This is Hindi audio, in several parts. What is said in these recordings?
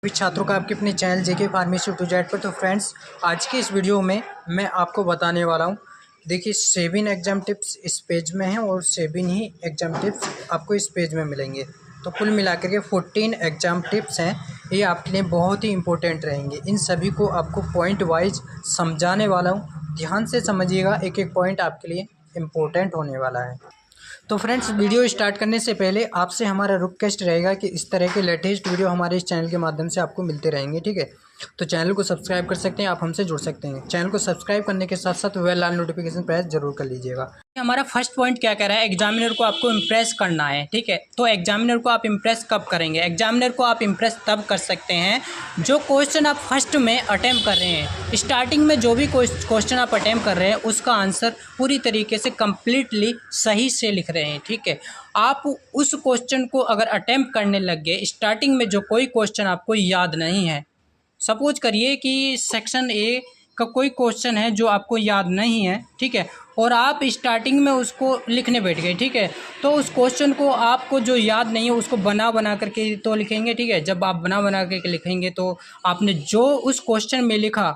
सभी छात्रों का आपके अपने channel JK pharmacy to Z पर। तो फ्रेंड्स, आज की इस वीडियो में मैं आपको बताने वाला हूं, देखिए 7 एग्ज़ाम टिप्स इस पेज में हैं और 7 ही एग्ज़ाम टिप्स आपको इस पेज में मिलेंगे। तो कुल मिलाकर के 14 एग्ज़ाम टिप्स हैं। ये आपके लिए बहुत ही इंपॉर्टेंट रहेंगे। इन सभी को आपको पॉइंट वाइज समझाने वाला हूँ। ध्यान से समझिएगा, एक एक पॉइंट आपके लिए इम्पोर्टेंट होने वाला है। तो फ्रेंड्स, वीडियो स्टार्ट करने से पहले आपसे हमारा रिक्वेस्ट रहेगा कि इस तरह के लेटेस्ट वीडियो हमारे इस चैनल के माध्यम से आपको मिलते रहेंगे, ठीक है। तो चैनल को सब्सक्राइब कर सकते हैं, आप हमसे जुड़ सकते हैं। चैनल को सब्सक्राइब करने के साथ साथ बेल आइकन नोटिफिकेशन प्रेस जरूर कर लीजिएगा। हमारा फर्स्ट पॉइंट क्या कह रहा है, एग्जामिनर को आपको इम्प्रेस करना है, ठीक है। तो एग्जामिनर को आप इम्प्रेस कब करेंगे? एग्जामिनर को आप इम्प्रेस तब कर सकते हैं जो क्वेश्चन आप फर्स्ट में अटैम्प्ट कर रहे हैं। स्टार्टिंग में जो भी क्वेश्चन आप अटैम्प्ट कर रहे हैं उसका आंसर पूरी तरीके से कंप्लीटली सही से लिख रहे हैं, ठीक है। आप उस क्वेश्चन को अगर अटैम्प्ट करने लग गए, स्टार्टिंग में जो कोई क्वेश्चन आपको याद नहीं है, सपोज करिए कि सेक्शन ए का कोई क्वेश्चन है जो आपको याद नहीं है, ठीक है, और आप स्टार्टिंग में उसको लिखने बैठ गए, ठीक है। तो उस क्वेश्चन को आपको जो याद नहीं है उसको बना बना करके तो लिखेंगे, ठीक है। जब आप बना बना करके लिखेंगे तो आपने जो उस क्वेश्चन में लिखा,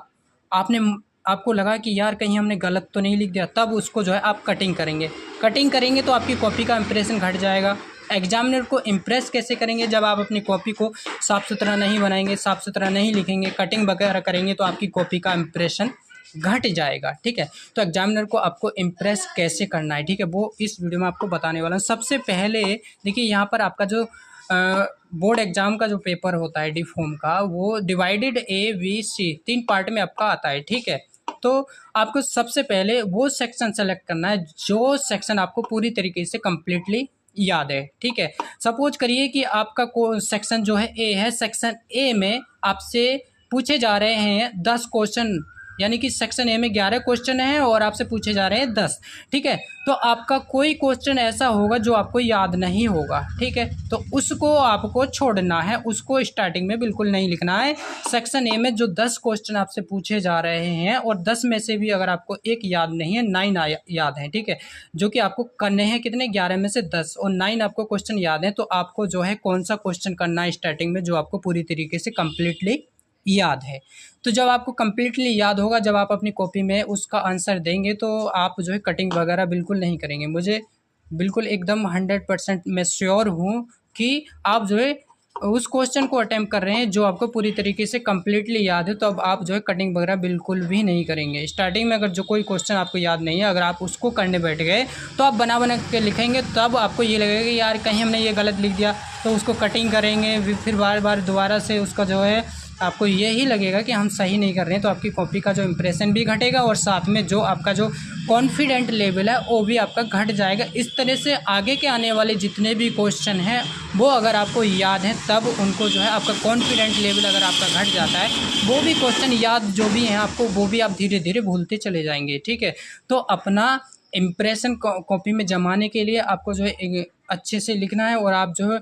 आपको लगा कि यार कहीं हमने गलत तो नहीं लिख दिया, तब उसको जो है आप कटिंग करेंगे तो आपकी कॉपी का इंप्रेशन घट जाएगा। एग्जामिनर को इम्प्रेस कैसे करेंगे? जब आप अपनी कॉपी को साफ़ सुथरा नहीं बनाएंगे, साफ़ सुथरा नहीं लिखेंगे, कटिंग वगैरह करेंगे तो आपकी कॉपी का इम्प्रेशन घट जाएगा, ठीक है। तो एग्जामिनर को आपको इम्प्रेस कैसे करना है, ठीक है, वो इस वीडियो में आपको बताने वाला हूँ। सबसे पहले देखिए, यहाँ पर आपका जो बोर्ड एग्जाम का जो पेपर होता है डी फॉर्म का, वो divided A, B, C 3 part में आपका आता है, ठीक है। तो आपको सबसे पहले वो सेक्शन सेलेक्ट करना है जो सेक्शन आपको पूरी तरीके से कंप्लीटली याद है, ठीक है। सपोज करिए कि आपका सेक्शन जो है ए है, सेक्शन ए में आपसे पूछे जा रहे हैं 10 क्वेश्चन, यानी कि सेक्शन ए में 11 क्वेश्चन हैं और आपसे पूछे जा रहे हैं 10, ठीक है। तो आपका कोई क्वेश्चन ऐसा होगा जो आपको याद नहीं होगा, ठीक है, तो उसको आपको छोड़ना है, उसको स्टार्टिंग में बिल्कुल नहीं लिखना है। सेक्शन ए में जो 10 क्वेश्चन आपसे पूछे जा रहे हैं और 10 में से भी अगर आपको एक याद नहीं है, 9 याद हैं, ठीक है, जो कि आपको करने हैं कितने, 11 में से 10, और 9 आपको क्वेश्चन याद हैं, तो आपको जो है कौन सा क्वेश्चन करना है स्टार्टिंग में जो आपको पूरी तरीके से कंप्लीटली याद है। तो जब आपको कंप्लीटली याद होगा, जब आप अपनी कॉपी में उसका आंसर देंगे, तो आप जो है कटिंग वगैरह बिल्कुल नहीं करेंगे। मुझे बिल्कुल एकदम 100% मैं श्योर हूँ कि आप जो है उस क्वेश्चन को अटैम्प्ट कर रहे हैं जो आपको पूरी तरीके से कंप्लीटली याद है, तो अब आप जो है कटिंग वगैरह बिल्कुल भी नहीं करेंगे। स्टार्टिंग में अगर जो कोई क्वेश्चन आपको याद नहीं है, अगर आप उसको करने बैठ गए तो आप बना बना के लिखेंगे, तब आपको ये लगेगा कि यार कहीं हमने ये गलत लिख दिया, तो उसको कटिंग करेंगे, फिर बार बार दोबारा से उसका जो है आपको यही लगेगा कि हम सही नहीं कर रहे हैं, तो आपकी कॉपी का जो इम्प्रेशन भी घटेगा और साथ में जो आपका जो कॉन्फिडेंट लेवल है वो भी आपका घट जाएगा। इस तरह से आगे के आने वाले जितने भी क्वेश्चन हैं वो अगर आपको याद हैं, तब उनको जो है आपका कॉन्फिडेंट लेवल अगर आपका घट जाता है, वो भी क्वेश्चन याद जो भी हैं आपको, वो भी आप धीरे धीरे भूलते चले जाएंगे, ठीक है। तो अपना इम्प्रेशन कॉपी में जमाने के लिए आपको जो है अच्छे से लिखना है, और आप जो है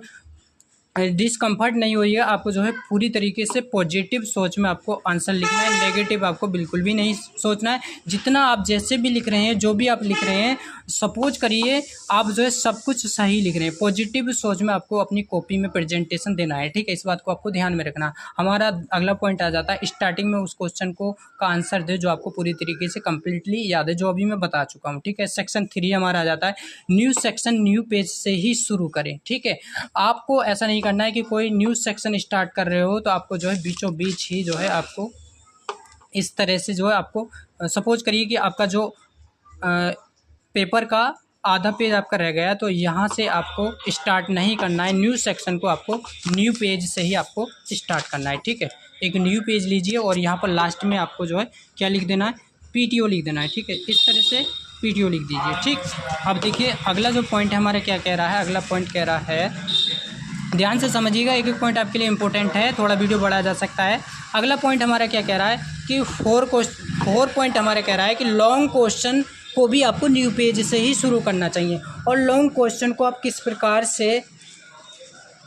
डिस्कम्फर्ट नहीं होइए, आपको जो है पूरी तरीके से पॉजिटिव सोच में आपको आंसर लिखना है, नेगेटिव आपको बिल्कुल भी नहीं सोचना है। जितना आप जैसे भी लिख रहे हैं, जो भी आप लिख रहे हैं, सपोज करिए आप जो है सब कुछ सही लिख रहे हैं, पॉजिटिव सोच में आपको अपनी कॉपी में प्रेजेंटेशन देना है, ठीक है। इस बात को आपको ध्यान में रखना। हमारा अगला पॉइंट आ जाता है, स्टार्टिंग में उस क्वेश्चन को का आंसर दे जो आपको पूरी तरीके से कंप्लीटली याद है, जो अभी मैं बता चुका हूँ, ठीक है। सेक्शन 3 हमारा आ जाता है, न्यू सेक्शन न्यू पेज से ही शुरू करें, ठीक है। आपको ऐसा नहीं करना है कि कोई न्यू सेक्शन स्टार्ट कर रहे हो तो आपको जो है बीचों बीच ही जो है आपको इस तरह से जो है आपको सपोज करिए कि आपका जो पेपर का आधा पेज आपका रह गया, तो यहाँ से आपको स्टार्ट नहीं करना है, न्यू सेक्शन को आपको न्यू पेज से ही आपको स्टार्ट करना है, ठीक है। एक न्यू पेज लीजिए और यहाँ पर लास्ट में आपको जो है क्या लिख देना है, PTO लिख देना है, ठीक है। इस तरह से PTO लिख दीजिए, ठीक। अब देखिए अगला जो पॉइंट है हमारा क्या कह रहा है, अगला पॉइंट कह रहा है, ध्यान से समझिएगा, एक एक पॉइंट आपके लिए इंपॉर्टेंट है, थोड़ा वीडियो बढ़ाया जा सकता है। अगला पॉइंट हमारा क्या कह रहा है कि 4 पॉइंट हमारा कह रहा है कि लॉन्ग क्वेश्चन को भी आपको न्यू पेज से ही शुरू करना चाहिए। और लॉन्ग क्वेश्चन को आप किस प्रकार से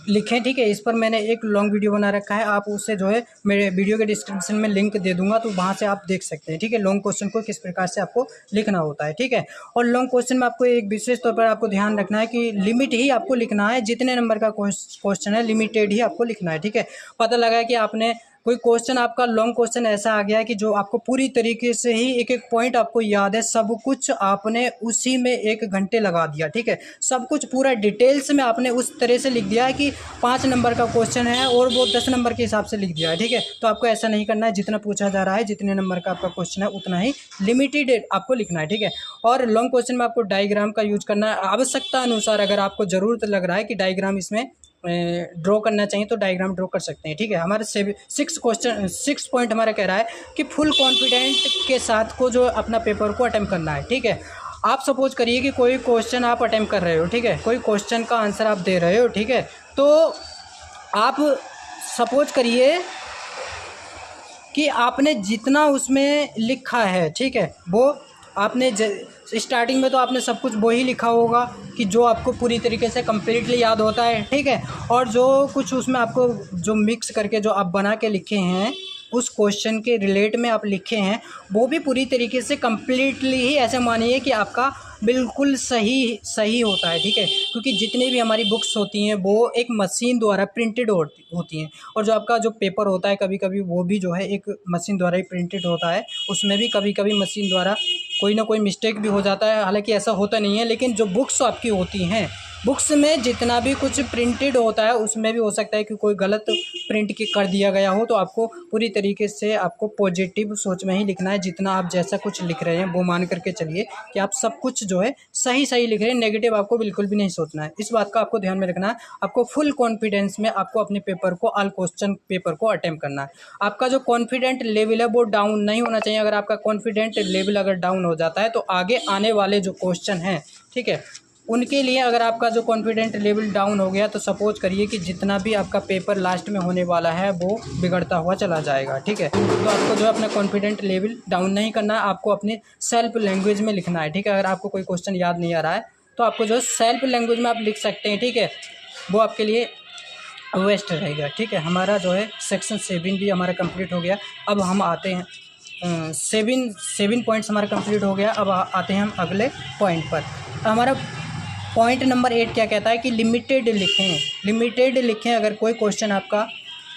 लिखें, ठीक है। इस पर मैंने एक लॉन्ग वीडियो बना रखा है, आप उससे जो है मेरे वीडियो के डिस्क्रिप्शन में लिंक दे दूंगा, तो वहाँ से आप देख सकते हैं, ठीक है। लॉन्ग क्वेश्चन को किस प्रकार से आपको लिखना होता है, ठीक है। और लॉन्ग क्वेश्चन में आपको एक विशेष तौर पर आपको ध्यान रखना है कि लिमिट ही आपको लिखना है, जितने नंबर का क्वेश्चन है लिमिटेड ही आपको लिखना है, ठीक है। पता लगा कि आपने कोई क्वेश्चन, आपका लॉन्ग क्वेश्चन ऐसा आ गया है कि जो आपको पूरी तरीके से ही एक एक पॉइंट आपको याद है, सब कुछ आपने उसी में 1 घंटे लगा दिया, ठीक है। सब कुछ पूरा डिटेल्स में आपने उस तरह से लिख दिया है कि 5 नंबर का क्वेश्चन है और वो 10 नंबर के हिसाब से लिख दिया है, ठीक है। तो आपको ऐसा नहीं करना है, जितना पूछा जा रहा है, जितने नंबर का आपका क्वेश्चन है उतना ही लिमिटेड आपको लिखना है, ठीक है। और लॉन्ग क्वेश्चन में आपको डायग्राम का यूज करना है आवश्यकता अनुसार। अगर आपको ज़रूरत लग रहा है कि डायग्राम इसमें ड्रॉ करना चाहिए तो डायग्राम ड्रॉ कर सकते हैं, ठीक है। हमारे 6 पॉइंट हमारा कह रहा है कि फुल कॉन्फिडेंट के साथ को जो अपना पेपर को अटेम्प्ट करना है, ठीक है। आप सपोज करिए कि कोई क्वेश्चन आप अटेम्प्ट कर रहे हो, ठीक है, कोई क्वेश्चन का आंसर आप दे रहे हो, ठीक है। तो आप सपोज करिए कि आपने जितना उसमें लिखा है, ठीक है, वो आपने स्टार्टिंग में तो आपने सब कुछ वो ही लिखा होगा कि जो आपको पूरी तरीके से कम्प्लीटली याद होता है, ठीक है। और जो कुछ उसमें आपको जो मिक्स करके जो आप बना के लिखे हैं, उस क्वेश्चन के रिलेट में आप लिखे हैं, वो भी पूरी तरीके से कम्प्लीटली ही ऐसे मानिए कि आपका बिल्कुल सही होता है, ठीक है। क्योंकि जितनी भी हमारी बुक्स होती हैं वो एक मशीन द्वारा प्रिंटेड होती हैं, और जो आपका जो पेपर होता है कभी कभी वो भी जो है एक मशीन द्वारा ही प्रिंटेड होता है। उसमें भी कभी कभी मशीन द्वारा कोई ना कोई मिस्टेक भी हो जाता है, हालांकि ऐसा होता नहीं है। लेकिन जो बुक्स आपकी होती हैं, बुक्स में जितना भी कुछ प्रिंटेड होता है उसमें भी हो सकता है कि कोई गलत प्रिंट कर दिया गया हो, तो आपको पूरी तरीके से आपको पॉजिटिव सोच में ही लिखना है। जितना आप जैसा कुछ लिख रहे हैं वो मान करके चलिए कि आप सब कुछ जो है सही लिख रहे हैं, नेगेटिव आपको बिल्कुल भी नहीं सोचना है। इस बात का आपको ध्यान में रखना है। आपको फुल कॉन्फिडेंस में आपको अपने पेपर को, ऑल क्वेश्चन पेपर को अटेम्प्ट करना है। आपका जो कॉन्फिडेंट लेवल है वो डाउन नहीं होना चाहिए। अगर आपका कॉन्फिडेंट लेवल अगर डाउन हो जाता है तो आगे आने वाले जो क्वेश्चन हैं, ठीक है, उनके लिए अगर आपका जो कॉन्फिडेंट लेवल डाउन हो गया तो सपोज करिए कि जितना भी आपका पेपर लास्ट में होने वाला है वो बिगड़ता हुआ चला जाएगा, ठीक है। तो आपको जो है अपना कॉन्फिडेंट लेवल डाउन नहीं करना है, आपको अपने सेल्फ लैंग्वेज में लिखना है, ठीक है। अगर आपको कोई क्वेश्चन याद नहीं आ रहा है तो आपको जो सेल्फ लैंग्वेज में आप लिख सकते हैं, ठीक है, वो आपके लिए बेस्ट रहेगा, ठीक है। हमारा जो है सेक्शन 7 भी हमारा कंप्लीट हो गया। अब हम आते हैं 7 पॉइंट्स हमारा कंप्लीट हो गया। अब आते हैं हम अगले पॉइंट पर। हमारा पॉइंट नंबर 8 क्या कहता है कि लिमिटेड लिखें। अगर कोई क्वेश्चन आपका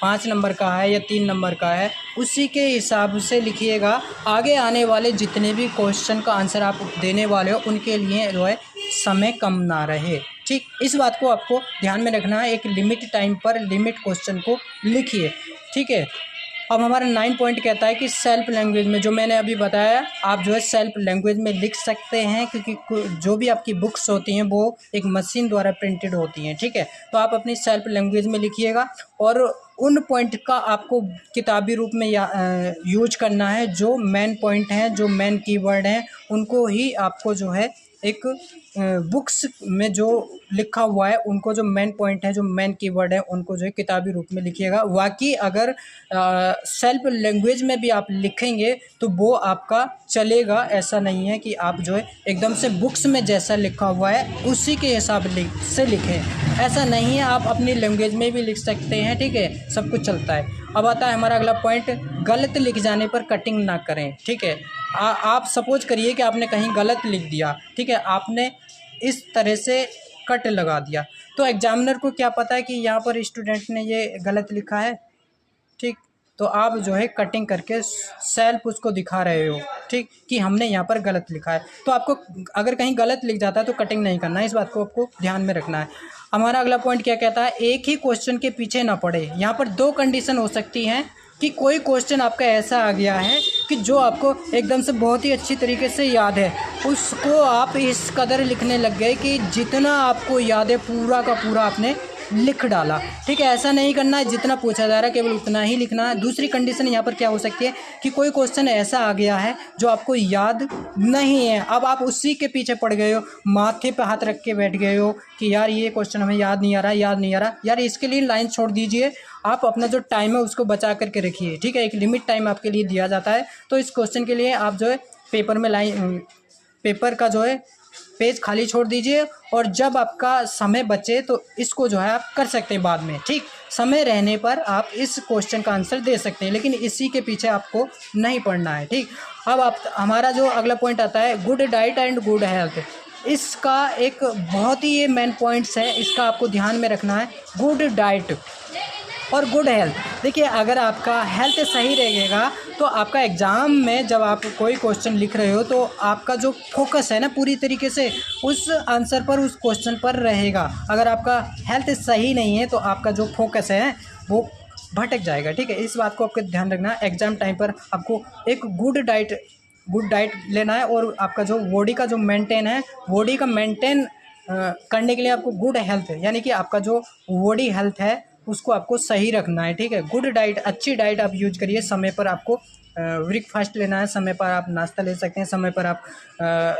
5 नंबर का है या 3 नंबर का है, उसी के हिसाब से लिखिएगा। आगे आने वाले जितने भी क्वेश्चन का आंसर आप देने वाले हो उनके लिए जो है समय कम ना रहे, ठीक। इस बात को आपको ध्यान में रखना है। एक लिमिट टाइम पर लिमिट क्वेश्चन को लिखिए, ठीक है। अब हमारा 9 पॉइंट कहता है कि सेल्फ लैंग्वेज में, जो मैंने अभी बताया, आप जो है सेल्फ लैंग्वेज में लिख सकते हैं, क्योंकि जो भी आपकी बुक्स होती हैं वो एक मशीन द्वारा प्रिंटेड होती हैं, ठीक है। तो आप अपनी सेल्फ लैंग्वेज में लिखिएगा और उन पॉइंट का आपको किताबी रूप में यूज करना है। जो मेन पॉइंट हैं, जो मेन कीवर्ड हैं, उनको ही आपको जो है एक बुक्स में जो लिखा हुआ है उनको, जो मेन पॉइंट है, जो मेन कीवर्ड है, उनको जो है किताबी रूप में लिखिएगा। बाकी अगर सेल्फ लैंग्वेज में भी आप लिखेंगे तो वो आपका चलेगा। ऐसा नहीं है कि आप जो है एकदम से बुक्स में जैसा लिखा हुआ है उसी के हिसाब से लिखें, ऐसा नहीं है। आप अपनी लैंग्वेज में भी लिख सकते हैं, ठीक है, सब कुछ चलता है। अब आता है हमारा अगला पॉइंट, गलत लिख जाने पर कटिंग ना करें, ठीक है। आप सपोज करिए कि आपने कहीं गलत लिख दिया, ठीक है, आपने इस तरह से कट लगा दिया, तो एग्जामिनर को क्या पता है कि यहाँ पर स्टूडेंट ने ये गलत लिखा है, ठीक। तो आप जो है कटिंग करके सेल्फ उसको दिखा रहे हो, ठीक, कि हमने यहाँ पर गलत लिखा है। तो आपको अगर कहीं गलत लिख जाता है तो कटिंग नहीं करना है, इस बात को आपको ध्यान में रखना है। हमारा अगला पॉइंट क्या कहता है, एक ही क्वेश्चन के पीछे ना पड़े। यहाँ पर 2 कंडीशन हो सकती हैं कि कोई क्वेश्चन आपका ऐसा आ गया है कि जो आपको एकदम से बहुत ही अच्छी तरीके से याद है, उसको आप इस कदर लिखने लग गए कि जितना आपको याद है पूरा का पूरा आपने लिख डाला, ठीक है। ऐसा नहीं करना है, जितना पूछा जा रहा है केवल उतना ही लिखना है। दूसरी कंडीशन यहाँ पर क्या हो सकती है कि कोई क्वेश्चन ऐसा आ गया है जो आपको याद नहीं है, अब आप उसी के पीछे पड़ गए हो, माथे पे हाथ रख के बैठ गए हो कि यार ये क्वेश्चन हमें याद नहीं आ रहा यार, इसके लिए लाइन छोड़ दीजिए। आप अपना जो टाइम है उसको बचा करके रखिए, ठीक है। एक लिमिट टाइम आपके लिए दिया जाता है, तो इस क्वेश्चन के लिए आप जो है पेपर का जो है पेज खाली छोड़ दीजिए और जब आपका समय बचे तो इसको जो है आप कर सकते हैं बाद में, ठीक। समय रहने पर आप इस क्वेश्चन का आंसर दे सकते हैं, लेकिन इसी के पीछे आपको नहीं पढ़ना है, ठीक। अब आप हमारा जो अगला पॉइंट आता है good diet and good health. इसका एक बहुत ही ये मेन पॉइंट्स है, इसका आपको ध्यान में रखना है। गुड डाइट और गुड हेल्थ, देखिए अगर आपका हेल्थ सही रहेगा तो आपका एग्ज़ाम में जब आप कोई क्वेश्चन लिख रहे हो तो आपका जो फोकस है ना पूरी तरीके से उस आंसर पर, उस क्वेश्चन पर रहेगा। अगर आपका हेल्थ सही नहीं है तो आपका जो फोकस है वो भटक जाएगा, ठीक है। इस बात को आपको ध्यान रखना है। एग्ज़ाम टाइम पर आपको एक गुड डाइट लेना है और आपका जो बॉडी का जो मेंटेन है, बॉडी का मेंटेन करने के लिए आपको गुड हेल्थ यानी कि आपका जो बॉडी हेल्थ है उसको आपको सही रखना है, ठीक है। गुड डाइट, अच्छी डाइट आप यूज करिए। समय पर आपको ब्रेकफास्ट लेना है, समय पर आप नाश्ता ले सकते हैं, समय पर आप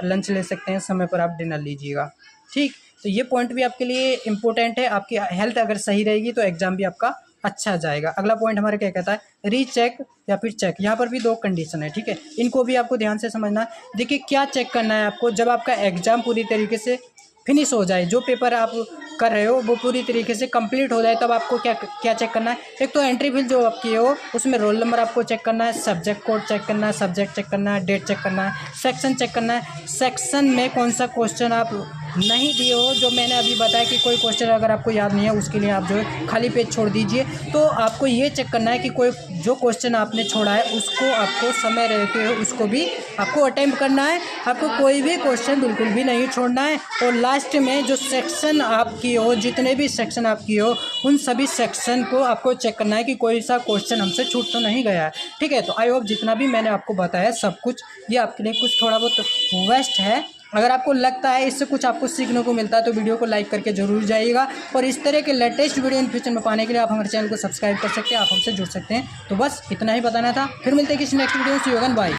लंच ले सकते हैं, समय पर आप डिनर लीजिएगा, ठीक। तो ये पॉइंट भी आपके लिए इम्पोर्टेंट है। आपकी हेल्थ अगर सही रहेगी तो एग्ज़ाम भी आपका अच्छा जाएगा। अगला पॉइंट हमारा क्या कहता है, रीचेक या फिर चेक। यहाँ पर भी दो कंडीशन है, ठीक है। इनको भी आपको ध्यान से समझना है। देखिए क्या चेक करना है आपको, जब आपका एग्ज़ाम पूरी तरीके से फिनिश हो जाए, जो पेपर आप कर रहे हो वो पूरी तरीके से कंप्लीट हो जाए, तब आपको क्या चेक करना है। एक तो एंट्री फिल जो आप किए हो उसमें रोल नंबर आपको चेक करना है, सब्जेक्ट कोड चेक करना है, सब्जेक्ट चेक करना है, डेट चेक करना है, सेक्शन चेक करना है। सेक्शन में कौन सा क्वेश्चन आप नहीं दिए हो, जो मैंने अभी बताया कि कोई क्वेश्चन अगर आपको याद नहीं है उसके लिए आप जो है खाली पेज छोड़ दीजिए। तो आपको ये चेक करना है कि कोई जो क्वेश्चन आपने छोड़ा है उसको आपको समय रहते हुए उसको भी आपको अटेम्प्ट करना है। आपको कोई भी क्वेश्चन बिल्कुल भी नहीं छोड़ना है। और लास्ट में जो सेक्शन आप किए हो, जितने भी सेक्शन आप किए हो उन सभी सेक्शन को आपको चेक करना है कि कोई सा क्वेश्चन हमसे छूट तो नहीं गया है, ठीक है। तो आई होप जितना भी मैंने आपको बताया सब कुछ ये आपके लिए कुछ थोड़ा बहुत वेस्ट है। अगर आपको लगता है इससे कुछ आपको सीखने को मिलता है तो वीडियो को लाइक करके जरूर जाइएगा। और इस तरह के लेटेस्ट वीडियो इन फ्यूचर में पाने के लिए आप हमारे चैनल को सब्सक्राइब कर सकते हैं, आप हमसे जुड़ सकते हैं। तो बस इतना ही बताना था। फिर मिलते हैं किसी नेक्स्ट वीडियो में। सी यू अगेन, बाय।